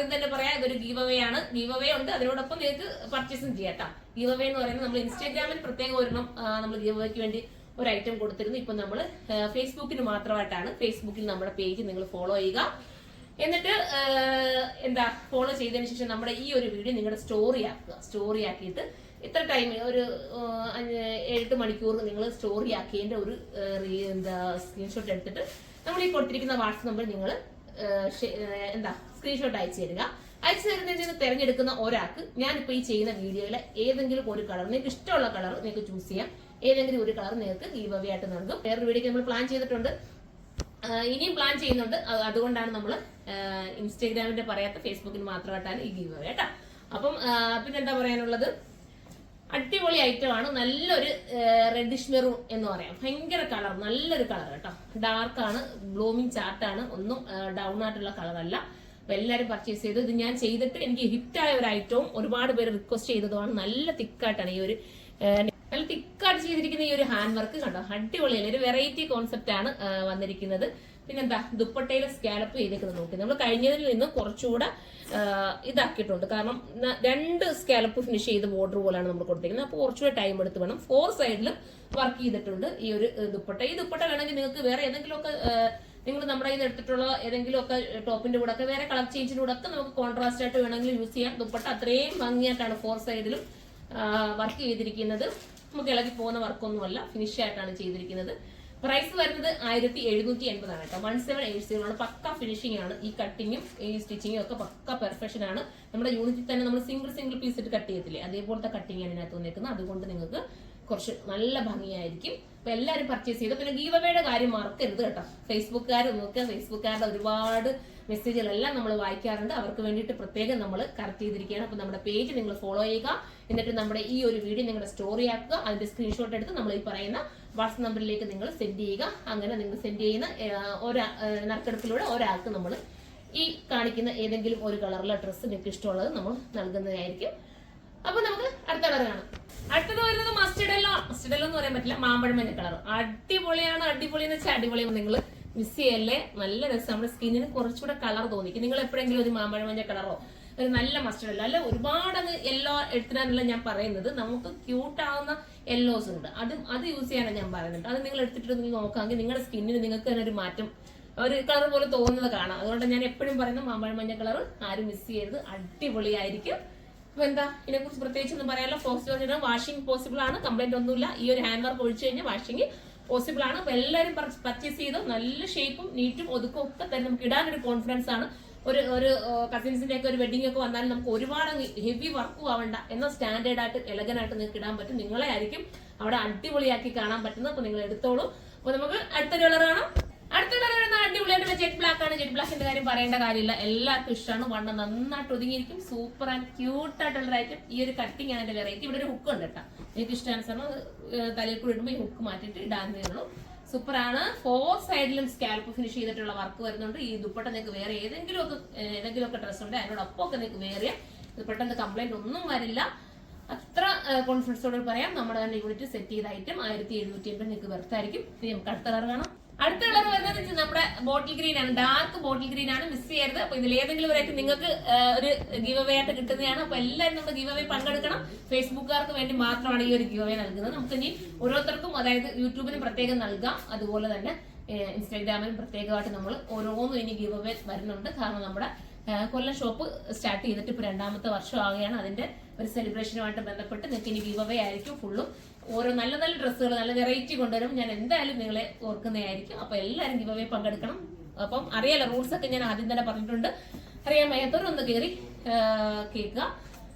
ആദ്യം തന്നെ പറയാം, ഇതൊരു ഗീവ് അവേ ആണ്. ഗീവ് അവേ ഉണ്ട്, അതിനോടൊപ്പം നിങ്ങൾക്ക് പർച്ചേസും ചെയ്യാം കേട്ടോ. ഗീവ് അവേ എന്ന് പറയുന്നത് നമ്മൾ ഇൻസ്റ്റാഗ്രാമിൽ പ്രത്യേകം ഒരെണ്ണം നമ്മൾ ഗീവ് അവേക്ക് വേണ്ടി ഒരു ഐറ്റം കൊടുത്തിരുന്നു. ഇപ്പൊ നമ്മൾ ഫേസ്ബുക്കിന് മാത്രമായിട്ടാണ്. ഫേസ്ബുക്കിൽ നമ്മുടെ പേജ് നിങ്ങൾ ഫോളോ ചെയ്യുക. എന്നിട്ട് ഫോളോ ചെയ്തതിനു ശേഷം നമ്മുടെ ഈ ഒരു വീഡിയോ നിങ്ങളുടെ സ്റ്റോറി ആക്കുക. സ്റ്റോറി ആക്കിയിട്ട് ഇത്ര ടൈം ഒരു 8 മണിക്കൂർ നിങ്ങൾ സ്റ്റോറി ആക്കിയതിന്റെ ഒരു സ്ക്രീൻഷോട്ട് എടുത്തിട്ട് നമ്മൾ ഈ കൊടുത്തിരിക്കുന്ന വാട്സ്ആപ്പ് നമ്പർ നിങ്ങൾ സ്ക്രീൻഷോട്ട് അയച്ചു തരിക. അയച്ചു തരുന്നതിന് തിരഞ്ഞെടുക്കുന്ന ഒരാൾക്ക് ഞാനിപ്പോ ഈ ചെയ്യുന്ന വീഡിയോയിലെ ഏതെങ്കിലും ഒരു കളർ, നിങ്ങൾക്ക് ഇഷ്ടമുള്ള കളർ നിങ്ങൾക്ക് ചൂസ് ചെയ്യാം. ഏതെങ്കിലും ഒരു കളർ നിങ്ങൾക്ക് ഗീവ് അവേ ആയിട്ട് നൽകും. വേറൊരു വീഡിയോക്ക് നമ്മൾ പ്ലാൻ ചെയ്തിട്ടുണ്ട്, ഇനിയും പ്ലാൻ ചെയ്യുന്നുണ്ട്. അതുകൊണ്ടാണ് നമ്മൾ ഇൻസ്റ്റാഗ്രാമിന്റെ പറയാത്ത ഫേസ്ബുക്കിന് മാത്രമായിട്ടാണ് ഈ ഗീവ് അവേ കേട്ടോ. അപ്പം പിന്നെന്താ പറയാനുള്ളത്, അടിപൊളി ഐറ്റം ആണ്. നല്ലൊരു റെഡിഷ് മെറൂൺ എന്ന് പറയാം. ഭയങ്കര കളർ, നല്ലൊരു കളർ കേട്ടോ. ഡാർക്ക് ആണ്, ബ്ലൂമിങ് ചാർട്ടാണ്, ഒന്നും ഡൗൺ ആയിട്ടുള്ള കളർ അല്ല. അപ്പൊ എല്ലാരും പർച്ചേസ് ചെയ്തു. ഇത് ഞാൻ ചെയ്തിട്ട് എനിക്ക് ഹിറ്റായ ഒരു ഐറ്റവും ഒരുപാട് പേര് റിക്വസ്റ്റ് ചെയ്തതുമാണ്. നല്ല തിക്കായിട്ടാണ് ഈ ഒരു നല്ല തിക്കായിട്ട് ചെയ്തിരിക്കുന്ന ഈ ഒരു ഹാൻഡ് വർക്ക് കണ്ടോ, അടിപൊളിയല്ലേ. ഒരു വെറൈറ്റി കോൺസെപ്റ്റ് ആണ് വന്നിരിക്കുന്നത്. പിന്നെന്താ, ദുപ്പട്ടയിലെ സ്കാലപ്പ് ചെയ്തേക്കുന്നത് നോക്കി. നമ്മൾ കഴിഞ്ഞതിൽ നിന്ന് കുറച്ചുകൂടെ ഇതാക്കിയിട്ടുണ്ട്. കാരണം 2 സ്കാലപ്പ് ഫിനിഷ് ചെയ്ത് ബോർഡർ പോലെയാണ് നമ്മൾ കൊടുത്തിരിക്കുന്നത്. അപ്പോൾ കുറച്ചുകൂടെ ടൈം എടുത്ത് വേണം. 4 സൈഡിലും വർക്ക് ചെയ്തിട്ടുണ്ട് ഈ ഒരു ദുപ്പട്ട. ഈ ദുപ്പട്ട വേണമെങ്കിൽ നിങ്ങൾക്ക് വേറെ ഏതെങ്കിലുമൊക്കെ നിങ്ങൾ നമ്മുടെ കയ്യിൽ എടുത്തിട്ടുള്ള ഏതെങ്കിലുമൊക്കെ ടോപ്പിന്റെ കൂടെ ഒക്കെ വേറെ കളർ ചേഞ്ചിന്റെ കൂടെ ഒക്കെ നമുക്ക് കോൺട്രാസ്റ്റ് ആയിട്ട് വേണമെങ്കിൽ യൂസ് ചെയ്യാം. ദുപ്പട്ട അത്രയും ഭംഗിയായിട്ടാണ് 4 സൈഡിലും വർക്ക് ചെയ്തിരിക്കുന്നത്. നമുക്ക് ഇളകി പോകുന്ന വർക്കൊന്നുമല്ല, ഫിനിഷ് ആയിട്ടാണ് ചെയ്തിരിക്കുന്നത്. പ്രൈസ് വരുന്നത് 1780 ആണ് കേട്ടോ. 1780 ആണ്. പക്ക ഫിനിഷിംഗ് ആണ്. ഈ കട്ടിങ്ങും ഈ സ്റ്റിച്ചിങ്ങും ഒക്കെ പക്ക പെർഫെക്ഷൻ ആണ്. നമ്മുടെ യൂണിറ്റിൽ തന്നെ നമ്മൾ സിംഗിൾ പീസ് ഇട്ട് കട്ട് ചെയ്യത്തില്ലേ, അതേപോലത്തെ കട്ടിങ് ആണ് ഇതിനകത്ത് വന്നേക്കുന്നത്. അതുകൊണ്ട് നിങ്ങൾക്ക് കുറച്ച് നല്ല ഭംഗിയായിരിക്കും. അപ്പൊ എല്ലാവരും പർച്ചേസ് ചെയ്തു. പിന്നെ ഗീവ് അവേയുടെ കാര്യം മറക്കരുത് കേട്ടോ. ഫേസ്ബുക്കുകാർ നോക്കുക, ഫേസ്ബുക്കുകാരുടെ ഒരുപാട് മെസ്സേജുകളെല്ലാം നമ്മൾ വായിക്കാറുണ്ട്. അവർക്ക് വേണ്ടിയിട്ട് പ്രത്യേകം നമ്മൾ കറക്റ്റ് ചെയ്തിരിക്കുകയാണ്. അപ്പൊ നമ്മുടെ പേജ് നിങ്ങൾ ഫോളോ ചെയ്യുക. എന്നിട്ട് നമ്മുടെ ഈ ഒരു വീഡിയോ നിങ്ങളുടെ സ്റ്റോറി ആക്കുക. അതിന്റെ സ്ക്രീൻഷോട്ട് എടുത്ത് നമ്മൾ ഈ പറയുന്ന വാട്സ്ആപ്പ് നമ്പറിലേക്ക് നിങ്ങൾ സെൻഡ് ചെയ്യുക. അങ്ങനെ നിങ്ങൾ സെൻഡ് ചെയ്യുന്ന നറുക്കെടുപ്പിലൂടെ ഒരാൾക്ക് നമ്മൾ ഈ കാണിക്കുന്ന ഏതെങ്കിലും ഒരു കളറിലെ ഡ്രസ്സ് നിങ്ങൾക്ക് ഇഷ്ടമുള്ളത് നമ്മൾ നൽകുന്നതായിരിക്കും. അപ്പൊ നമുക്ക് അടുത്ത കളർ കാണാം. അടുത്തത് വരുന്നത് മസ്റ്റർഡ് യെല്ലോ. മസ്റ്റർഡ് യെല്ലോ എന്ന് പറയാൻ പറ്റില്ല, മാമ്പഴ മഞ്ഞ കളർ. അടിപൊളിയാണ്. അടിപൊളി എന്ന് വെച്ചാൽ അടിപൊളിയാണ്. നിങ്ങൾ മിസ് ചെയ്യല്ലേ, നല്ല രസം. നമ്മുടെ സ്കിന്നിന് കുറച്ചുകൂടെ കളർ തോന്നിക്കും. നിങ്ങൾ എപ്പോഴെങ്കിലും ഒരു മാമ്പഴ മഞ്ഞ കളറോ ഒരു നല്ല മസ്റ്റർഡ് യെല്ലോ, അല്ല ഒരുപാട് യെല്ലോ എടുത്തിട്ടാണല്ല ഞാൻ പറയുന്നത്. നമുക്ക് ക്യൂട്ട് ആവുന്ന യെല്ലോസ് ഉണ്ട്, അത് യൂസ് ചെയ്യാനാണ് ഞാൻ പറയുന്നത്. അത് നിങ്ങൾ എടുത്തിട്ട് നിങ്ങൾ നോക്കാമെങ്കിൽ നിങ്ങളുടെ സ്കിന്നിന് നിങ്ങൾക്ക് തന്നെ ഒരു മാറ്റം, ഒരു കളർ പോലെ തോന്നുന്നത് കാണാം. അതുകൊണ്ട് ഞാൻ എപ്പോഴും പറയുന്നത് മാമ്പഴ മഞ്ഞ കളർ ആരും മിസ് ചെയ്യരുത്, അടിപൊളിയായിരിക്കും. അപ്പൊ എന്താ ഇതിനെക്കുറിച്ച് പ്രത്യേകിച്ച് ഒന്നും പറയാമല്ലോ. ഫോക്സ് വാഷിംഗ് പോസിബിൾ ആണ്, കംപ്ലൈന്റ് ഒന്നുമില്ല. ഈ ഒരു ഹാൻഡ് വർക്ക് ഒഴിച്ചു കഴിഞ്ഞാൽ വാഷിംഗ് പോസിബിൾ ആണ്. അപ്പൊ എല്ലാവരും പർച്ചേസ് ചെയ്ത് നല്ല ഷേപ്പും നീറ്റും ഒതുക്കും ഒക്കെ തന്നെ നമുക്ക് ഇടാനൊരു കോൺഫിഡൻസ് ആണ്. ഒരു കസിൻസിന്റെ ഒക്കെ ഒരു വെഡിങ് ഒക്കെ വന്നാലും നമുക്ക് ഒരുപാട് ഹെവി വർക്കും ആവണ്ട, എന്നാൽ സ്റ്റാൻഡേർഡ് ആയിട്ട് എലഗനായിട്ട് നിങ്ങൾക്ക് ഇടാൻ പറ്റും. നിങ്ങളെ ആയിരിക്കും അവിടെ അടിപൊളിയാക്കി കാണാൻ പറ്റുന്നത്. അപ്പൊ നിങ്ങൾ എടുത്തോളൂ. അപ്പൊ നമുക്ക് അടുത്തൊരു കളർ കാണാം. അടുത്ത കളർ അടിപൊളിയായിട്ട് ജെറ്റ് ബ്ലാക്ക് ആണ്. ജെറ്റ് ബ്ലാക്കിന്റെ കാര്യം പറയേണ്ട കാര്യമില്ല, എല്ലാവർക്കും ഇഷ്ടമാണ്. വണ്ണം നന്നായിട്ട് ഒതുങ്ങിയിരിക്കും. സൂപ്പർ ആൻഡ് ക്യൂട്ട് ആയിട്ടുള്ള ഐറ്റം. ഈ ഒരു കട്ടിങ് ആണ് എന്റെ വെറൈറ്റി. ഇവിടെ ഒരു ഹുക്ക് ഉണ്ട് കേട്ടോ. എനിക്ക് ഇഷ്ടാനുസരണം തലയിൽ കൂടി ഇടുമ്പോൾ ഈ ഹുക്ക് മാറ്റിയിട്ട് ഇടാന്നേ ഉള്ളൂ. സൂപ്പർ ആണ്. 4 സൈഡിലും സ്കാൽപ്പ് ഫിനിഷ് ചെയ്തിട്ടുള്ള വർക്ക് വരുന്നുണ്ട്. ഈ ദുപ്പട്ട നിങ്ങൾക്ക് വേറെ ഏതെങ്കിലുമൊക്കെ ഡ്രസ് ഉണ്ട് അതിനോടൊപ്പം ഒക്കെ നിങ്ങൾക്ക് വേറെ പെട്ടെന്ന് കംപ്ലൈന്റ് ഒന്നും വരില്ല. അത്ര കോൺഫിഡൻസോട് പറയാം. നമ്മുടെ തന്നെ യൂണിറ്റ് സെറ്റ് ചെയ്ത ഐറ്റം 1780 നിങ്ങൾക്ക് വെറുത്തായിരിക്കും. ഇനി നമുക്ക് അടുത്ത കളർ കാണാം. അടുത്ത കളർ വരുന്നത് നമ്മുടെ ബോട്ടിൽ ഗ്രീൻ ആണ്. ഡാർക്ക് ബോട്ടിൽ ഗ്രീൻ ആണ്, മിസ് ചെയ്യരുത്. അപ്പൊ ഇതിൽ ഏതെങ്കിലും ഒരായിട്ട് നിങ്ങൾക്ക് ഒരു ഗീവ് അവേ ആയിട്ട് കിട്ടുന്നതാണ്. അപ്പൊ എല്ലാവരും നമ്മുടെ ഗീവ് അവേ പങ്കെടുക്കണം. ഫേസ്ബുക്കുകാർക്ക് വേണ്ടി മാത്രമാണ് ഈ ഒരു ഗീവ് അവേ നൽകുന്നത്. നമുക്ക് ഇനി ഓരോരുത്തർക്കും, അതായത് യൂട്യൂബിന് പ്രത്യേകം നൽകാം, അതുപോലെ തന്നെ ഇൻസ്റ്റാഗ്രാമിനും പ്രത്യേകമായിട്ട് നമ്മൾ ഓരോന്നും ഇനി ഗീവ് അവേ വരുന്നുണ്ട്. കാരണം നമ്മുടെ കൊല്ലം ഷോപ്പ് സ്റ്റാർട്ട് ചെയ്തിട്ട് ഇപ്പൊ 2ാമത്തെ വർഷം ആവുകയാണ്. അതിന്റെ ഒരു സെലിബ്രേഷനുമായിട്ട് ബന്ധപ്പെട്ട് നിങ്ങൾക്ക് ഇനി ഗീവ് അവേ ആയിരിക്കും. ഫുള്ളും ഓരോ നല്ല നല്ല ഡ്രസ്സുകൾ, നല്ല വെറൈറ്റി കൊണ്ടുവരും. ഞാൻ എന്തായാലും നിങ്ങളെ ഓർക്കുന്നതായിരിക്കും. അപ്പൊ എല്ലാവരും ഗീവ് അവേ പങ്കെടുക്കണം. അപ്പം അറിയാലോ, റൂൾസ് ഒക്കെ ഞാൻ ആദ്യം തന്നെ പറഞ്ഞിട്ടുണ്ട്. അറിയാൻ വയ്യാത്തവരൊന്ന് കയറി കേൾക്കുക.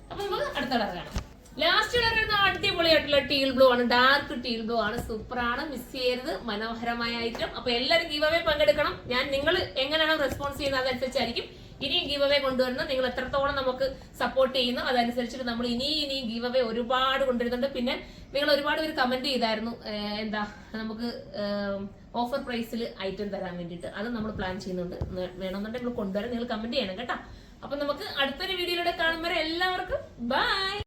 അപ്പൊ നമുക്ക് അടുത്ത കളർ കാണാം. ലാസ്റ്റ് കളർ വരുന്ന അടിപൊളിയായിട്ടുള്ള ടീൽ ബ്ലൂ ആണ്. ഡാർക്ക് ടീൽ ബ്ലൂ ആണ്. സൂപ്പർ ആണ്, മിസ് ചെയ്യരുത്. മനോഹരമായ ഐറ്റം. അപ്പൊ എല്ലാവരും ഗീവ് അവേ പങ്കെടുക്കണം. നിങ്ങൾ എങ്ങനെയാണോ റെസ്പോൺസ് ചെയ്യുന്നത് അതനുസരിച്ചായിരിക്കും ഇനിയും ഗീവ് അവേ കൊണ്ടുവരുന്നത്. നിങ്ങൾ എത്രത്തോളം നമുക്ക് സപ്പോർട്ട് ചെയ്യുന്നു അതനുസരിച്ചിട്ട് നമ്മൾ ഇനിയും ഗീവ് അവേ ഒരുപാട് കൊണ്ടുവരുന്നുണ്ട്. പിന്നെ നിങ്ങൾ ഒരുപാട് പേര് കമന്റ് ചെയ്തായിരുന്നു നമുക്ക് ഓഫർ പ്രൈസിൽ ഐറ്റം തരാൻ വേണ്ടിയിട്ട്. അത് നമ്മൾ പ്ലാൻ ചെയ്യുന്നുണ്ട്. വേണമെന്നുണ്ടെങ്കിൽ കൊണ്ടുവരാൻ നിങ്ങൾ കമന്റ് ചെയ്യണം കേട്ടോ. അപ്പൊ നമുക്ക് അടുത്തൊരു വീഡിയോയിലൂടെ കാണുമ്പോൾ എല്ലാവർക്കും ബൈ.